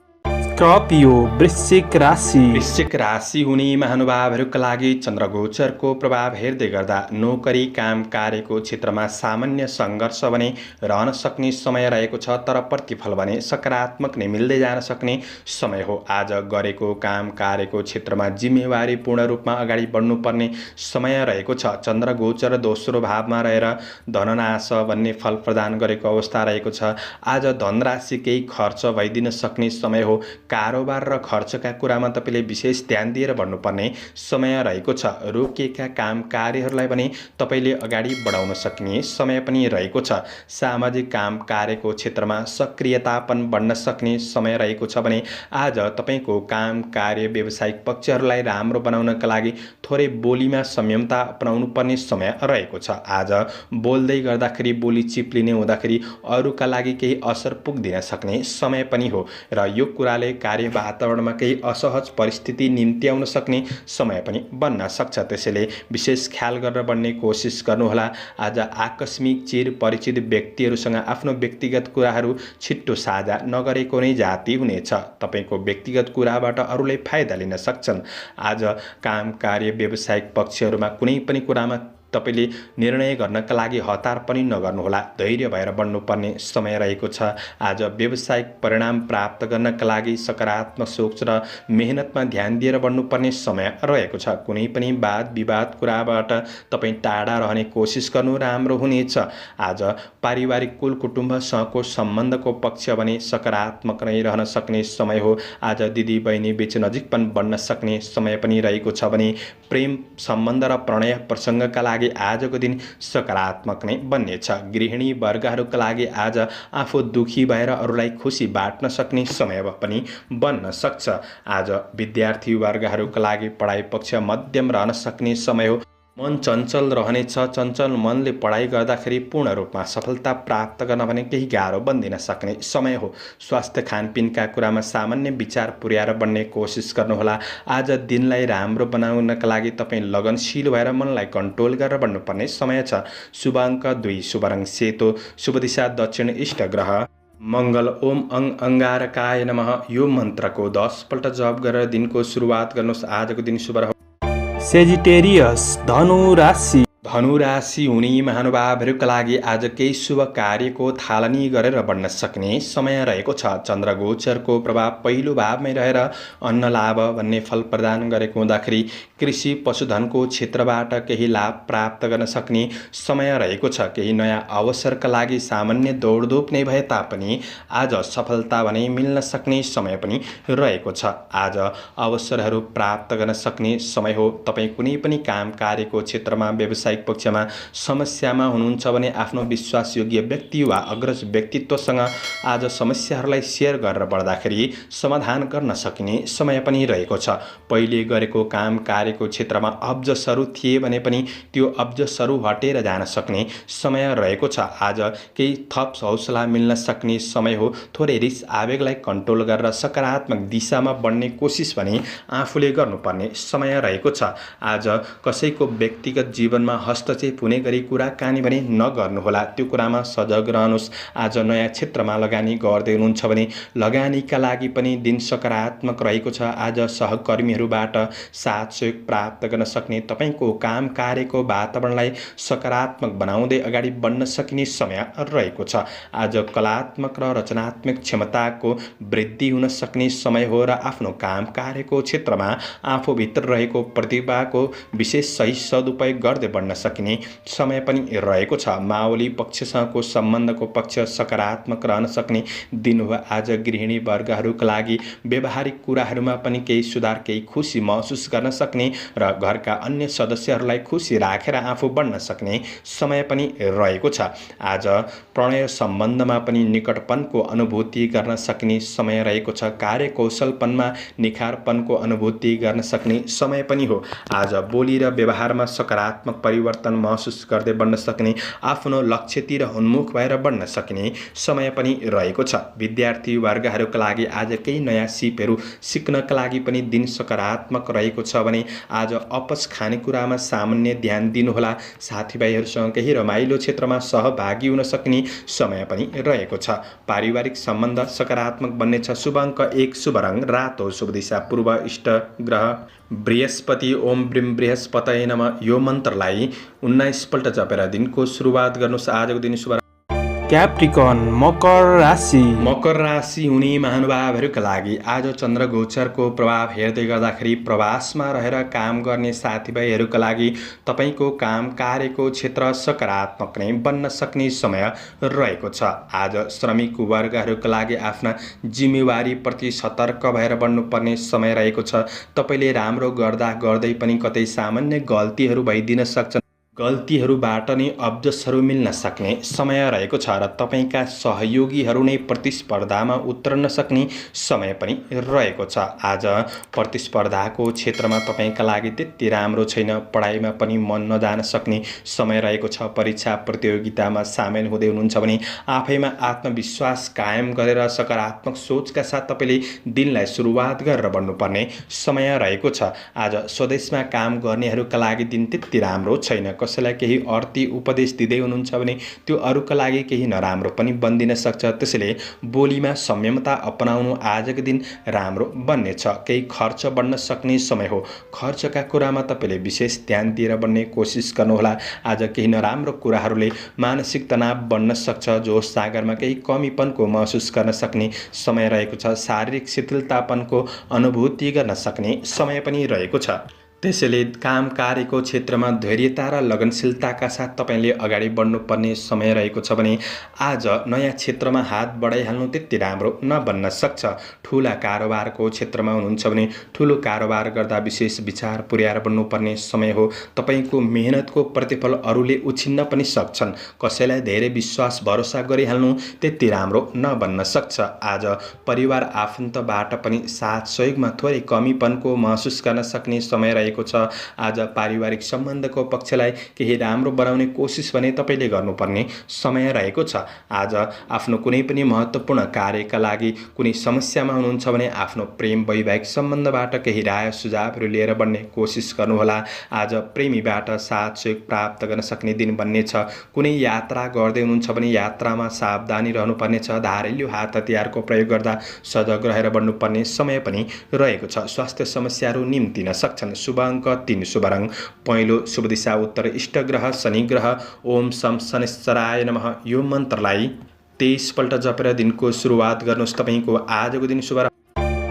स्कर्पियो वृश्चिक राशि। वृश्चिक राशि हुने महानुभावहरूका लागि चन्द्रगोचरको प्रभाव हेर्दै गर्दा नोकरी काम कार्यको क्षेत्रमा सामान्य सङ्घर्ष भने रहन सक्ने समय रहेको छ, तर प्रतिफल भने सकारात्मक नै मिल्दै जान सक्ने समय हो। आज गरेको काम कार्यको क्षेत्रमा जिम्मेवारी पूर्ण रूपमा अगाडि बढ्नुपर्ने समय रहेको छ। चन्द्रगोचर दोस्रो भावमा रहेर धननाश भन्ने फल प्रदान गरेको अवस्था रहेको छ। आज धनराशि केही खर्च भइदिन सक्ने समय हो। कारोबार र खर्चका कुरामा तपाईँले विशेष ध्यान दिएर बढ्नुपर्ने समय रहेको छ। रोकिएका काम कार्यहरूलाई पनि तपाईँले अगाडि बढाउन सक्ने समय पनि रहेको छ। सामाजिक काम कार्यको क्षेत्रमा सक्रियतापन बढ्न सक्ने समय रहेको छ भने आज तपाईँको काम कार्य व्यावसायिक पक्षहरूलाई राम्रो बनाउनका लागि थोरै बोलीमा संयमता अपनाउनु पर्ने समय रहेको छ। आज बोल्दै गर्दाखेरि बोली चिप्लिने हुँदाखेरि अरूका लागि केही असर पुग्दिन सक्ने समय पनि हो र यो कुराले कार्य वातावरणमा केही असहज परिस्थिति निम्ति आउन सक्ने समय पनि बन्न सक्छ। त्यसैले विशेष ख्याल गरेर बढ्ने कोसिस गर्नुहोला। आज आकस्मिक चिर परिचित व्यक्तिहरूसँग आफ्नो व्यक्तिगत कुराहरू छिट्टो साझा नगरेको नै जाति हुनेछ। तपाईँको व्यक्तिगत कुराबाट अरूले फाइदा लिन सक्छन्। आज काम कार्य व्यावसायिक पक्षहरूमा कुनै पनि कुरामा तपाईँले निर्णय गर्नका लागि हतार पनि नगर्नुहोला। धैर्य भएर बढ्नुपर्ने समय रहेको छ। आज व्यावसायिक परिणाम प्राप्त गर्नका लागि सकारात्मक सोच र मेहनतमा ध्यान दिएर बढ्नुपर्ने समय रहेको छ। कुनै पनि वाद विवाद कुराबाट तपाईँ टाढा रहने कोसिस गर्नु राम्रो हुनेछ। आज पारिवारिक कुल कुटुम्बसँगको सम्बन्धको पक्ष भने सकारात्मक नै रहन सक्ने समय हो। आज दिदी बहिनी बीच नजिकपन बढ्न सक्ने समय पनि रहेको छ भने प्रेम सम्बन्ध र प्रणय प्रसङ्गका लागि आजको दिन सकारात्मक नै बन्नेछ। गृहिणी वर्गहरूका लागि आज आफू दुखी भएर अरूलाई खुसी बाँट्न सक्ने समय पनि बन्न सक्छ। आज विद्यार्थी वर्गहरूका लागि पढाइ पक्ष मध्यम रहन सक्ने समय हो। मन चञ्चल रहनेछ। चञ्चल मनले पढाइ गर्दाखेरि पूर्ण रूपमा सफलता प्राप्त गर्न भने केही गाह्रो बन्दिन सक्ने समय हो। स्वास्थ्य खानपिनका कुरामा सामान्य विचार पुर्याएर बढ्ने कोसिस गर्नुहोला। आज दिनलाई राम्रो बनाउनका लागि तपाईँ लगनशील भएर मनलाई कन्ट्रोल गरेर बढ्नुपर्ने समय छ। शुभ अङ्क 2, शुभ रङ सेतो, शुभ दिशा दक्षिण, इष्ट ग्रह मङ्गल ओम अङ्गारकाय नमः यो मन्त्रको 10 पल्ट जप गरेर दिनको सुरुवात गर्नुहोस्। आजको दिन शुभ रहोस्। सेजिटेरियस धनु राशि। धनु राशि हुने महानुभावहरूका लागि आज केही शुभ कार्यको थालनी गरेर बढ्न सक्ने समय रहेको छ। चन्द्र गोचरको प्रभाव पहिलो भावमै रहेर अन्न लाभ भन्ने फल प्रदान गरेको हुँदाखेरि कृषि पशुधनको क्षेत्रबाट केही लाभ प्राप्त गर्न सक्ने समय रहेको छ। केही नयाँ अवसरका लागि सामान्य दौडधुप नै भए तापनि आज सफलता भने मिल्न सक्ने समय पनि रहेको छ। आज अवसरहरू प्राप्त गर्न सक्ने समय हो। तपाईँ कुनै पनि काम कार्यको क्षेत्रमा व्यवसायिक पक्षमा समस्यामा हुनुहुन्छ भने आफ्नो विश्वासयोग्य व्यक्ति वा अग्रज व्यक्तित्वसँग आज समस्याहरूलाई सेयर गरेर बढ्दाखेरि समाधान गर्न सकिने समय पनि रहेको छ। पहिले गरेको काम कार्यको क्षेत्रमा अब्जसहरू थिए भने पनि त्यो अब्जसहरू हटेर जान सक्ने समय रहेको छ। आज केही थप हौसला मिल्न सक्ने समय हो। थोरै रिस आवेगलाई कन्ट्रोल गरेर सकारात्मक दिशामा बढ्ने कोसिस भने आफूले गर्नुपर्ने समय रहेको छ। आज कसैको व्यक्तिगत जीवनमा हस्तक्षेप हुने गरी कुराकानी भने नगर्नुहोला, त्यो कुरामा सजग रहनुहोस्। आज नयाँ क्षेत्रमा लगानी गर्दै हुनुहुन्छ भने लगानीका लागि पनि दिन सकारात्मक रहेको छ। आज सहकर्मीहरूबाट साथ सहयोग प्राप्त गर्न सक्ने, तपाईँको काम कार्यको वातावरणलाई सकारात्मक बनाउँदै अगाडि बढ्न सकिने समय रहेको छ। आज कलात्मक र रचनात्मक क्षमताको वृद्धि हुन सक्ने समय हो र आफ्नो काम कार्यको क्षेत्रमा आफूभित्र रहेको प्रतिभाको विशेष सही सदुपयोग गर्दै बढ्न सकिने समय पनि रहेको छ। माओली पक्षसँगको सम्बन्धको पक्ष सकारात्मक रहन सक्ने दिन हो। आज गृहिणी वर्गहरूका लागि व्यवहारिक कुराहरूमा पनि केही सुधार, केही खुसी महसुस गर्न सक्ने र घरका अन्य सदस्यहरूलाई खुसी राखेर आफू बढ्न सक्ने समय पनि रहेको छ। आज प्रणय सम्बन्धमा पनि निकटपनको अनुभूति गर्न सक्ने समय रहेको छ। कार्यकौशलपनमा निखारपनको अनुभूति गर्न सक्ने समय पनि हो। आज बोली र व्यवहारमा सकारात्मक परिवर्तन महसुस गर्दै बढ्न सक्ने, आफ्नो लक्ष्यतिर उन्मुख भएर बढ्न सकिने समय पनि रहेको छ। विद्यार्थी वर्गहरूका लागि आज केही नयाँ सिपहरू सिक्नका लागि पनि दिन सकारात्मक रहेको छ भने आज अपच खानेकुरामा सामान्य ध्यान दिनुहोला। साथीभाइहरूसँग केही रमाइलो क्षेत्रमा सहभागी हुन सक्ने समय पनि रहेको छ। पारिवारिक सम्बन्ध सकारात्मक बन्नेछ। शुभ अङ्क 1, शुभ रङ रातो, शुभ दिशा पूर्व, इष्ट ग्रह बृहस्पति। ओम ब्रीम बृहस्पतये नमः यो मन्त्रलाई 19 पल्ट जपेर दिनको सुरुवात गर्नुहोस्। आजको दिन शुभ। क्याप्रिकन मकर राशि। मकर राशि हुने महानुभावहरूका लागि आज चन्द्र गोचरको प्रभाव हेर्दै गर्दाखेरि प्रवासमा रहेर काम गर्ने साथीभाइहरूका लागि तपाईँको काम कार्यको क्षेत्र सकारात्मक नै बन्न सक्ने समय रहेको छ। आज श्रमिक वर्गहरूका लागि आफ्ना जिम्मेवारीप्रति सतर्क भएर बढ्नुपर्ने समय रहेको छ। तपाईँले राम्रो गर्दा गर्दै पनि कतै सामान्य गल्तीहरू भइदिन सक्छन्। गल्तीहरूबाट नै अब्जसहरू मिल्न सक्ने समय रहेको छ र तपाईँका सहयोगीहरू नै प्रतिस्पर्धामा उत्रन सक्ने समय पनि रहेको छ। आज प्रतिस्पर्धाको क्षेत्रमा तपाईँका लागि त्यति राम्रो छैन। पढाइमा पनि मन नजान सक्ने समय रहेको छ। परीक्षा प्रतियोगितामा सामेल हुँदै हुनुहुन्छ भने आफैमा आत्मविश्वास कायम गरेर सकारात्मक सोचका साथ तपाईँले दिनलाई सुरुवात गरेर बढ्नुपर्ने समय रहेको छ। आज स्वदेशमा काम गर्नेहरूका लागि दिन त्यति राम्रो छैन। कसैलाई केही अर्थी उपदेश दिँदै हुनुहुन्छ भने त्यो अरूका लागि केही नराम्रो पनि बन्दिन सक्छ। त्यसैले बोलीमा संयमता अपनाउनु आजको दिन राम्रो बन्नेछ। केही खर्च बढ्न सक्ने समय हो। खर्चका कुरामा तपाईँले विशेष ध्यान दिएर बढ्ने कोसिस गर्नुहोला। आज केही नराम्रो कुराहरूले मानसिक तनाव बढ्न सक्छ। जोश सागरमा केही कमीपनको महसुस गर्न सक्ने समय रहेको छ। शारीरिक शिथिलतापनको अनुभूति गर्न सक्ने समय पनि रहेको छ। त्यसैले काम कार्यको क्षेत्रमा धैर्यता र लगनशीलताका साथ तपाईँले अगाडि बढ्नुपर्ने समय रहेको छ भने आज नयाँ क्षेत्रमा हात बढाइहाल्नु त्यति राम्रो नबन्न सक्छ। ठुला कारोबारको क्षेत्रमा हुनुहुन्छ भने ठुलो कारोबार गर्दा विशेष विचार पुर्याएर बढ्नुपर्ने समय हो। तपाईँको मेहनतको प्रतिफल अरूले उछिन्न पनि सक्छन्। कसैलाई धेरै विश्वास भरोसा गरिहाल्नु त्यति राम्रो नबन्न सक्छ। आज परिवार आफन्तबाट पनि साथ सहयोगमा थोरै कमीपनको महसुस गर्न सक्ने समय रहेको रहेको छ। आज पारिवारिक सम्बन्धको पक्षलाई केही राम्रो बनाउने कोसिस भने तपाईँले गर्नुपर्ने समय रहेको छ। आज आफ्नो कुनै पनि महत्त्वपूर्ण कार्यका लागि कुनै समस्यामा हुनुहुन्छ भने आफ्नो प्रेम वैवाहिक सम्बन्धबाट केही राय सुझावहरू लिएर बढ्ने कोसिस गर्नुहोला। आज प्रेमीबाट साथ सहयोग प्राप्त गर्न सक्ने दिन बन्नेछ। कुनै यात्रा गर्दै हुनुहुन्छ भने यात्रामा सावधानी रहनुपर्नेछ। धारिलो हात हतियारको प्रयोग गर्दा सजग रहेर बढ्नुपर्ने समय पनि रहेको छ। स्वास्थ्य समस्याहरू निम्तिन सक्छन्। शुभ अङ्क 3, शुभ रङ पहेँलो, शुभ दिशा उत्तर, इष्ट ग्रह शनि ग्रह। ओम शम शनिश्चराय नमः यो मन्त्रलाई 23 पल्ट जपेर दिनको सुरुवात गर्नुहोस्। तपाईँको आजको दिन शुभ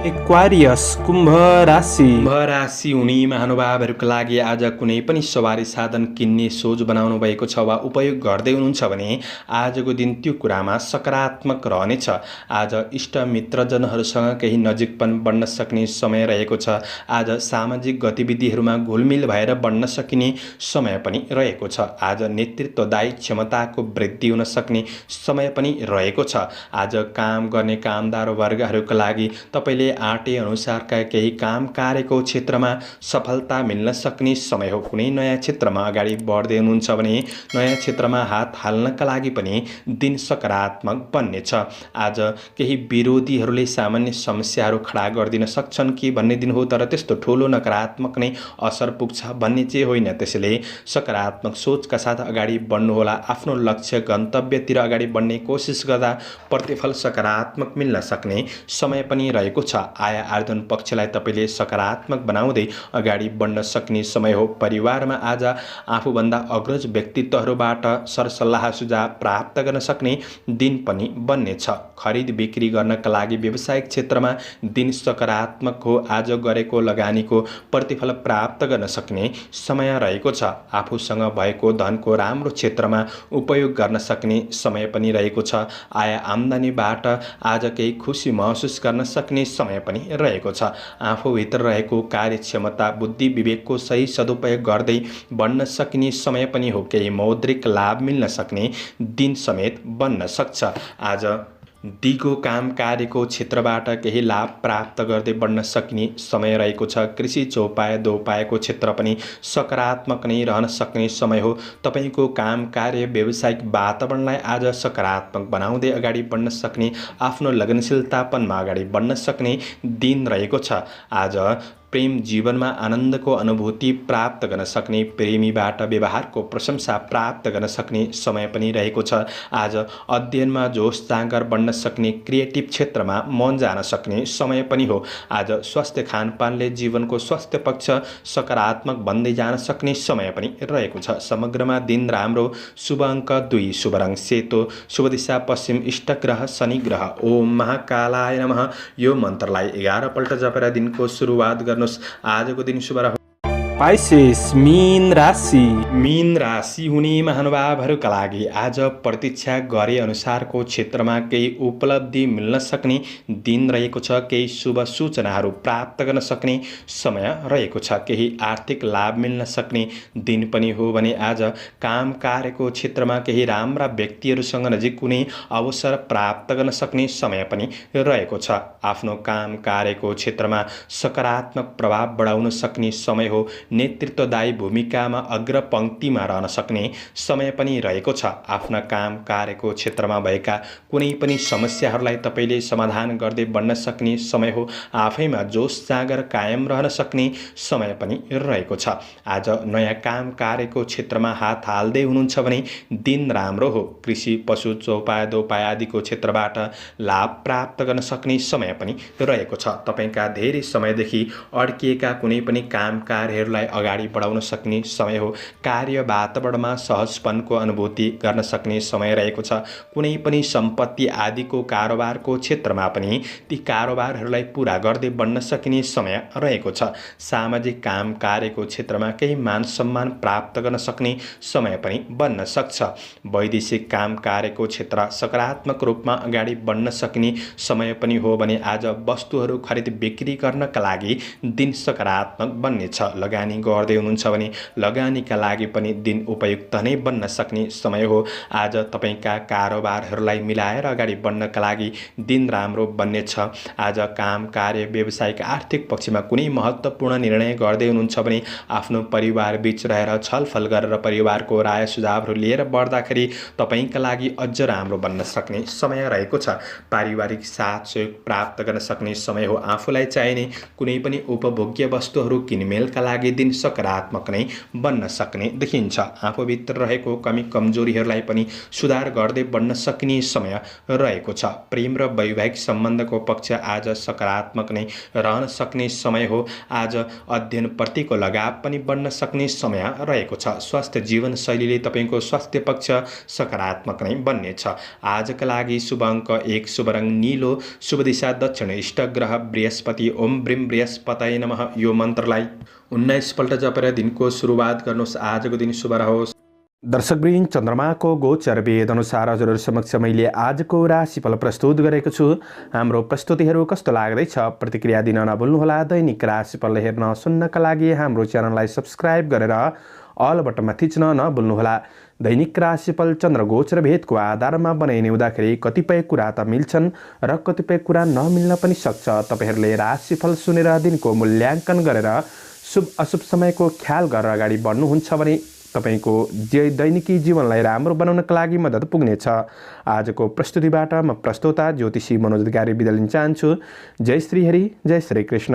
एक्वारियस कुम्भ राशि। कुम्भ राशि हुने महानुभावहरूका लागि आज कुनै पनि सवारी साधन किन्ने सोच बनाउनु भएको छ वा उपयोग गर्दै हुनुहुन्छ भने आजको दिन त्यो कुरामा सकारात्मक रहनेछ। आज इष्ट मित्रजनहरूसँग केही नजिकपन बढ्न सक्ने समय रहेको छ। आज सामाजिक गतिविधिहरूमा घुलमिल भएर बढ्न सकिने समय पनि रहेको छ। आज नेतृत्वदायी क्षमताको वृद्धि हुन सक्ने समय पनि रहेको छ। आज काम गर्ने कामदार वर्गहरूका लागि तपाईँले आँटे अनुसारका केही काम कार्यको क्षेत्रमा सफलता मिल्न सक्ने समय हो। कुनै नयाँ क्षेत्रमा अगाडि बढ्दै हुनुहुन्छ भने नयाँ क्षेत्रमा हात हाल्नका लागि पनि दिन सकारात्मक बन्नेछ। आज केही विरोधीहरूले सामान्य समस्याहरू खडा गरिदिन सक्छन् कि भन्ने दिन हो, तर त्यस्तो ठुलो नकारात्मक नै असर पुग्छ भन्ने चाहिँ होइन। त्यसैले सकारात्मक सोचका साथ अगाडि बढ्नुहोला। आफ्नो लक्ष्य गन्तव्यतिर अगाडि बढ्ने कोसिस गर्दा प्रतिफल सकारात्मक मिल्न सक्ने समय पनि रहेको छ। आय आर्जन पक्षलाई तपाईँले सकारात्मक बनाउँदै अगाडि बढ्न सक्ने समय हो। परिवारमा आज आफूभन्दा अग्रज व्यक्तित्वहरूबाट सरसल्लाह सुझाव प्राप्त गर्न सक्ने दिन पनि बन्नेछ। खरिद बिक्री गर्नका लागि व्यावसायिक क्षेत्रमा दिन सकारात्मक हो। आज गरेको लगानीको प्रतिफल प्राप्त गर्न सक्ने समय रहेको छ। आफूसँग भएको धनको राम्रो क्षेत्रमा उपयोग गर्न सक्ने समय पनि रहेको छ। आय आम्दानीबाट आज केही खुसी महसुस गर्न सक्ने समय पनि रहेको छ। आफूभित्र रहेको कार्यक्षमता बुद्धि विवेकको सही सदुपयोग गर्दै बढ्न सकिने समय पनि हो। केही मौद्रिक लाभ मिल्न सक्ने दिन समेत बन्न सक्छ। आज दिगो काम कार्यको क्षेत्रबाट केही लाभ प्राप्त गर्दै बढ्न सकिने समय रहेको छ। कृषि चौपाया दोपायाको क्षेत्र पनि सकारात्मक नै रहन सक्ने समय हो। तपाईँको काम कार्य व्यावसायिक वातावरणलाई आज सकारात्मक बनाउँदै अगाडि बढ्न सक्ने, आफ्नो लगनशीलतापनमा अगाडि बढ्न सक्ने दिन रहेको छ। आज प्रेम जीवनमा आनन्दको अनुभूति प्राप्त गर्न सक्ने, प्रेमीबाट व्यवहारको प्रशंसा प्राप्त गर्न सक्ने समय पनि रहेको छ। आज अध्ययनमा जोश जाँगर बढ्न सक्ने, क्रिएटिभ क्षेत्रमा मन जान सक्ने समय पनि हो। आज स्वास्थ्य खानपानले जीवनको स्वास्थ्य पक्ष सकारात्मक बन्दै जान सक्ने समय पनि रहेको छ। समग्रमा दिन राम्रो। शुभ अङ्क 2, शुभ रङ सेतो, शुभ दिशा पश्चिम, इष्ट ग्रह शनि ग्रह। ओम महाकालाय नमः यो मन्त्रलाई 11 पल्ट जपेर दिनको सुरुवात गर्नु। आजको दिन शुभ रहोस्। पाइसेस मीन राशि। मीन राशि हुने महानुभावहरूका लागि आज प्रतीक्षा गरे अनुसारको क्षेत्रमा केही उपलब्धि मिल्न सक्ने दिन रहेको छ। केही शुभ सूचनाहरू प्राप्त गर्न सक्ने समय रहेको छ। केही आर्थिक लाभ मिल्न सक्ने दिन पनि हो भने आज काम कार्यको क्षेत्रमा केही राम्रा व्यक्तिहरूसँग नजिक कुनै अवसर प्राप्त गर्न सक्ने समय पनि रहेको छ। आफ्नो काम कार्यको क्षेत्रमा सकारात्मक प्रभाव बढाउन सक्ने समय हो। नेतृत्वदायी भूमिकामा अग्र पङ्क्तिमा रहन सक्ने समय पनि रहेको छ। आफ्ना काम कार्यको क्षेत्रमा भएका कुनै पनि समस्याहरूलाई तपाईँले समाधान गर्दै बढ्न सक्ने समय हो। आफैमा जोश जाँगर कायम रहन सक्ने समय पनि रहेको छ। आज नयाँ काम कार्यको क्षेत्रमा हात हाल्दै हुनुहुन्छ भने दिन राम्रो हो। कृषि पशु चौपाया दोपाया आदिको क्षेत्रबाट लाभ प्राप्त गर्न सक्ने समय पनि रहेको छ। तपाईँका धेरै समयदेखि अड्किएका कुनै पनि काम कार्यहरूलाई अगाडि बढाउन सक्ने समय हो। कार्य वातावरणमा सहजपनको अनुभूति गर्न सक्ने समय रहेको छ। कुनै पनि सम्पत्ति आदिको कारोबारको क्षेत्रमा पनि ती कारोबारहरूलाई पूरा गर्दै बढ्न सकिने समय रहेको छ। सामाजिक काम कार्यको क्षेत्रमा केही मान सम्मान प्राप्त गर्न सक्ने समय पनि बन्न सक्छ। वैदेशिक काम कार्यको क्षेत्र सकारात्मक रूपमा अगाडि बढ्न सकिने समय पनि हो भने आज वस्तुहरू खरिद बिक्री गर्नका लागि दिन सकारात्मक बन्नेछ। लगानी लगानी गर्दै हुनुहुन्छ भने लगानीका लागि पनि दिन उपयुक्त नै बन्न सक्ने समय हो। आज तपाईका कारोबारहरूलाई मिलाएर अगाडि बढ्नका लागि दिन राम्रो बन्नेछ। आज काम, कार्य, व्यावसायिक, आर्थिक पक्षमा कुनै महत्त्वपूर्ण निर्णय गर्दै हुनुहुन्छ भने आफ्नो परिवार बीच रहेर छलफल गरेर परिवारको राय सुझावहरू लिएर बढ्दाखेरि तपाईका लागि अझ राम्रो बन्न सक्ने समय रहेको छ। पारिवारिक साथ सहयोग प्राप्त गर्न सक्ने समय हो। आफूलाई चाहिने कुनै पनि उपभोग्य वस्तुहरू किनमेलका लागि दिन सकारात्मक नै बन्न सक्ने देखिन्छ। आफूभित्र रहेको कमी कमजोरीहरूलाई पनि सुधार गर्दै बढ्न सकिने समय रहेको छ। प्रेम र वैवाहिक सम्बन्धको पक्ष आज सकारात्मक नै रहन सक्ने समय हो। आज अध्ययनप्रतिको लगाव पनि बढ्न सक्ने समय रहेको छ। स्वास्थ्य जीवनशैलीले तपाईँको स्वास्थ्य पक्ष सकारात्मक नै बन्नेछ। आजका लागि शुभ अङ्क 1, शुभ रङ नीलो, शुभ दिशा दक्षिण, इष्ट ग्रह बृहस्पति। ओम ब्रीम बृहस्पतये नमः। यो मन्त्रलाई 19 पल्ट जपेर दिनको सुरुवात गर्नुहोस्। आजको दिन शुभ रहोस्। दर्शकवृन्द, चन्द्रमाको गोचर वेद अनुसार हजुरहरू समक्ष मैले आजको राशिफल प्रस्तुत गरेको छु। हाम्रो प्रस्तुतिहरू कस्तो लाग्दैछ प्रतिक्रिया दिन नभुल्नुहोला। दैनिक राशिफल हेर्न सुन्नका लागि हाम्रो च्यानललाई सब्स्क्राइब गरेर अल बटनमा थिच्न नभुल्नुहोला। दैनिक राशिफल चन्द्र गोचर भेदको आधारमा बनाइने हुँदाखेरि कतिपय कुरा त मिल्छन् र कतिपय कुरा नमिल्न पनि सक्छ। तपाईँहरूले राशिफल सुनेर दिनको मूल्याङ्कन गरेर शुभ अशुभ समयको ख्याल गरेर अगाडि बढ्नुहुन्छ भने तपाईको दैनिकी जीवनलाई राम्रो बनाउनका लागि मद्दत पुग्नेछ। आजको प्रस्तुतिबाट म प्रस्तोता ज्योतिषी मनोज अधिकारी बिदा लिन चाहन्छु। जय श्री हरि, जय श्री कृष्ण।